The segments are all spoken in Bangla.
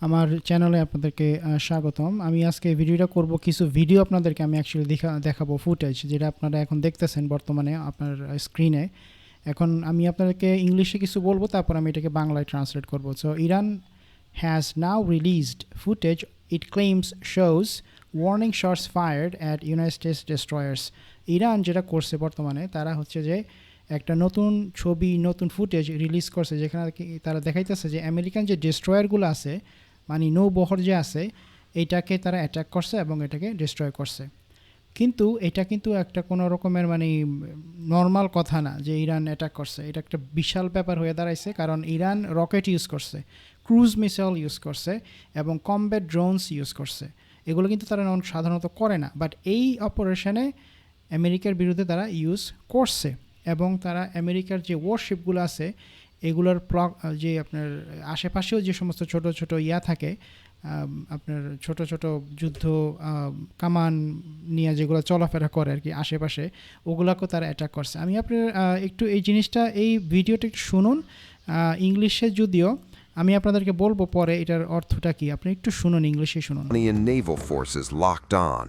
আমার চ্যানেলে আপনাদেরকে স্বাগতম। আমি আজকে ভিডিওটা করব, কিছু ভিডিও আপনাদেরকে আমি অ্যাকচুয়ালি দেখাবো ফুটেজ, যেটা আপনারা এখন দেখতেছেন বর্তমানে আপনার স্ক্রিনে। এখন আমি আপনাদেরকে ইংলিশে কিছু বলবো, তারপর আমি এটাকে বাংলায় ট্রান্সলেট করব। So Iran has now released footage it claims shows warning shots fired at United States destroyers. Iran যেটা করছে বর্তমানে, তারা হচ্ছে যে একটা নতুন ছবি, নতুন ফুটেজ রিলিজ করছে, যেখানে তারা দেখাইতেছে যে আমেরিকান যে ডেস্ট্রয়ারগুলো আছে, মানে নৌবহর যে আছে, এইটাকে তারা অ্যাটাক করছে এবং এটাকে ডিস্ট্রয় করছে। কিন্তু এটা কিন্তু একটা কোনো রকমের মানে নর্মাল কথা না যে ইরান অ্যাটাক করছে। এটা একটা বিশাল ব্যাপার হয়ে দাঁড়াইছে, কারণ ইরান রকেট ইউজ করছে, ক্রুজ মিসাইল ইউজ করছে এবং কমব্যাট ড্রোনস ইউজ করছে। এগুলো কিন্তু তারা সাধারণত করে না, বাট এই অপারেশনে আমেরিকার বিরুদ্ধে তারা ইউজ করছে। এবং তারা আমেরিকার যে ওয়ারশিপগুলো আছে, এগুলোর যে আপনার আশেপাশেও যে সমস্ত ছোট ছোট থাকে, আপনার ছোট ছোট যুদ্ধ কামান নিয়ে যেগুলো চলাফেরা করে আর কি আশেপাশে, ওগুলোকেও তারা অ্যাটাক করছে। আমি আপনার একটু এই জিনিসটা, এই ভিডিওটা একটু শুনুন ইংলিশে, যদিও আমি আপনাদেরকে বলবো পরে এটার অর্থটা কি। আপনি একটু শুনুন, ইংলিশে শুনুন। Naval forces locked on.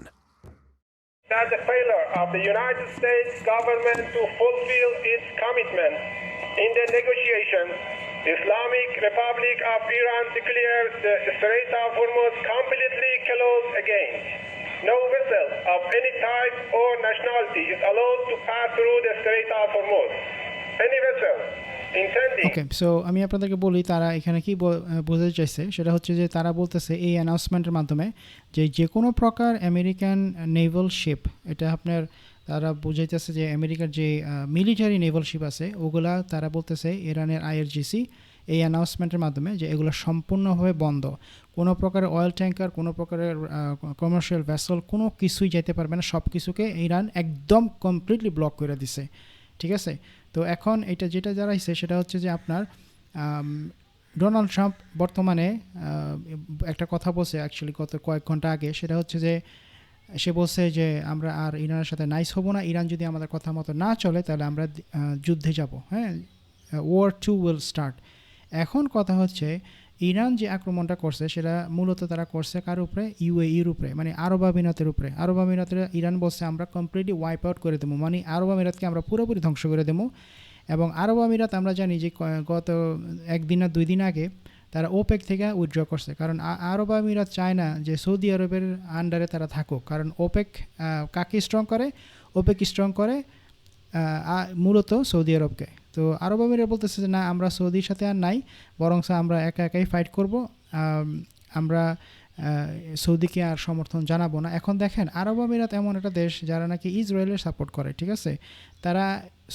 That the failure of the United States government to fulfill its commitment in the negotiations, the Islamic Republic of Iran declares the Strait of Hormuz completely closed again. No vessel of any type or nationality is allowed to pass through the Strait of Hormuz. Any vessel okay, so আমি আপনাদেরকে বলি তারা এখানে কি বোঝাতে চাইছে। সেটা হচ্ছে যে তারা বলতেছে এই অ্যানাউন্সমেন্টের মাধ্যমে যে কোনো প্রকার আমেরিকান নেভাল শিপ, এটা আপনার তারা বোঝাইতেছে যে আমেরিকার যে মিলিটারি নেভাল শিপ আছে, ওগুলা তারা বলতেছে ইরানের IRGC এই অ্যানাউন্সমেন্টের মাধ্যমে যে এগুলো সম্পূর্ণভাবে বন্ধ। কোনো প্রকারের অয়েল ট্যাঙ্কার, কোনো প্রকারের কমার্শিয়াল ভেসেল, কোনো কিছুই যেতে পারবে না। সব কিছুকে ইরান একদম কমপ্লিটলি ব্লক করে দিছে, ঠিক আছে। তো এখন এটা যেটা দাঁড়াইছে সেটা হচ্ছে যে আপনার ডোনাল্ড ট্রাম্প বর্তমানে একটা কথা বলছে অ্যাকচুয়ালি গত কয়েক ঘন্টা আগে। সেটা হচ্ছে যে সে বলছে যে আমরা আর ইরানের সাথে নাইস হব না, ইরান যদি আমাদের কথা মতো না চলে তাহলে আমরা যুদ্ধে যাব, হ্যাঁ, War 2 will start। এখন কথা হচ্ছে ইরান যে আক্রমণটা করছে সেটা মূলত তারা করছে কার উপরে? UAEর উপরে, মানে আরব আমিরাতের উপরে। আরব আমিরাতের ইরান বলছে আমরা কমপ্লিটলি ওয়াইপ আউট করে দেবো, মানে আরব আমিরাতকে আমরা পুরোপুরি ধ্বংস করে দেবো। এবং আরব আমিরাত আমরা জানি যে গত একদিন না 2 দিন আগে তারা ওপেক থেকে উইথড্র করছে, কারণ আরব আমিরাত চায় না যে সৌদি আরবের আন্ডারে তারা থাকুক। কারণ ওপেক কাকে স্ট্রং করে? ওপেক স্ট্রং করে মূলত সৌদি আরবকে। তো আরব আমিরাত বলতেছে যে না, আমরা সৌদির সাথে আর নাই, বরং আমরা একা একাই ফাইট করব, আমরা সৌদিকে আর সমর্থন জানাবো না। এখন দেখেন, আরব আমিরাত এমন একটা দেশ যারা নাকি ইসরায়েলের সাপোর্ট করে, ঠিক আছে। তারা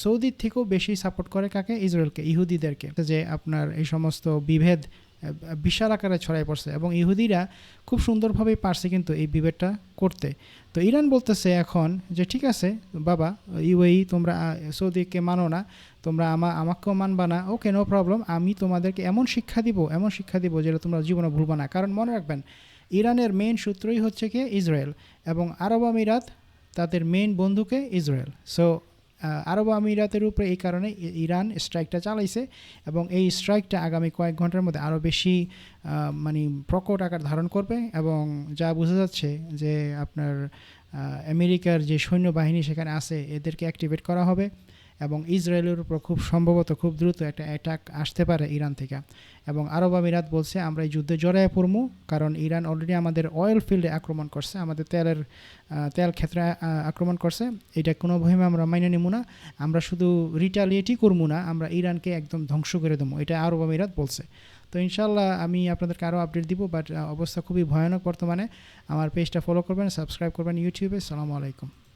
সৌদির থেকেও বেশি সাপোর্ট করে কাকে? ইসরায়েলকে, ইহুদিদেরকে। যে আপনার এই সমস্ত বিভেদ বিশাল আকারে ছড়াই পড়ছে এবং ইহুদিরা খুব সুন্দরভাবেই পারছে কিন্তু এই বিভেদটা করতে। তো ইরান বলতেছে এখন যে ঠিক আছে বাবা, UAE তোমরা সৌদিকে মানো না, তোমরা আমাকেও মানবা না, ওকে নো প্রবলেম, আমি তোমাদেরকে এমন শিক্ষা দিব যেটা তোমরা জীবনে ভুলবা না। কারণ মনে রাখবেন, ইরানের মেইন সূত্রই হচ্ছে কি ইসরায়েল, এবং আরব আমিরাত তাদের মেইন বন্ধুকে ইসরায়েল। সো আরব আমিরাতের উপরে এই কারণে ইরান স্ট্রাইকটা চালাইছে, এবং এই স্ট্রাইকটা আগামী কয়েক ঘন্টার মধ্যে আরও বেশি মানে প্রকট আকার ধারণ করবে। এবং যা বোঝা যাচ্ছে যে আপনার আমেরিকার যে সৈন্যবাহিনী সেখানে আছে, এদেরকে অ্যাক্টিভেট করা হবে, এবং ইসরায়েলের উপর খুব সম্ভবত খুব দ্রুত একটা অ্যাটাক আসতে পারে ইরান থেকে। এবং আরব আমিরাত বলছে আমরা এই যুদ্ধে জড়ায় পড়বো, কারণ ইরান অলরেডি আমাদের অয়েল ফিল্ডে আক্রমণ করছে, আমাদের তেল ক্ষেত্রে আক্রমণ করছে। এটা কোনোভাবে আমরা মাইনে নেব না, আমরা শুধু রিটালিয়েটই করবো না, আমরা ইরানকে একদম ধ্বংস করে দেবো, এটা আরব আমিরাত বলছে। তো ইনশাল্লাহ আমি আপনাদেরকে আরও আপডেট দিব, বাট অবস্থা খুবই ভয়ানক বর্তমানে। আমার পেজটা ফলো করবেন, সাবস্ক্রাইব করবেন ইউটিউবে। আসসালামু আলাইকুম।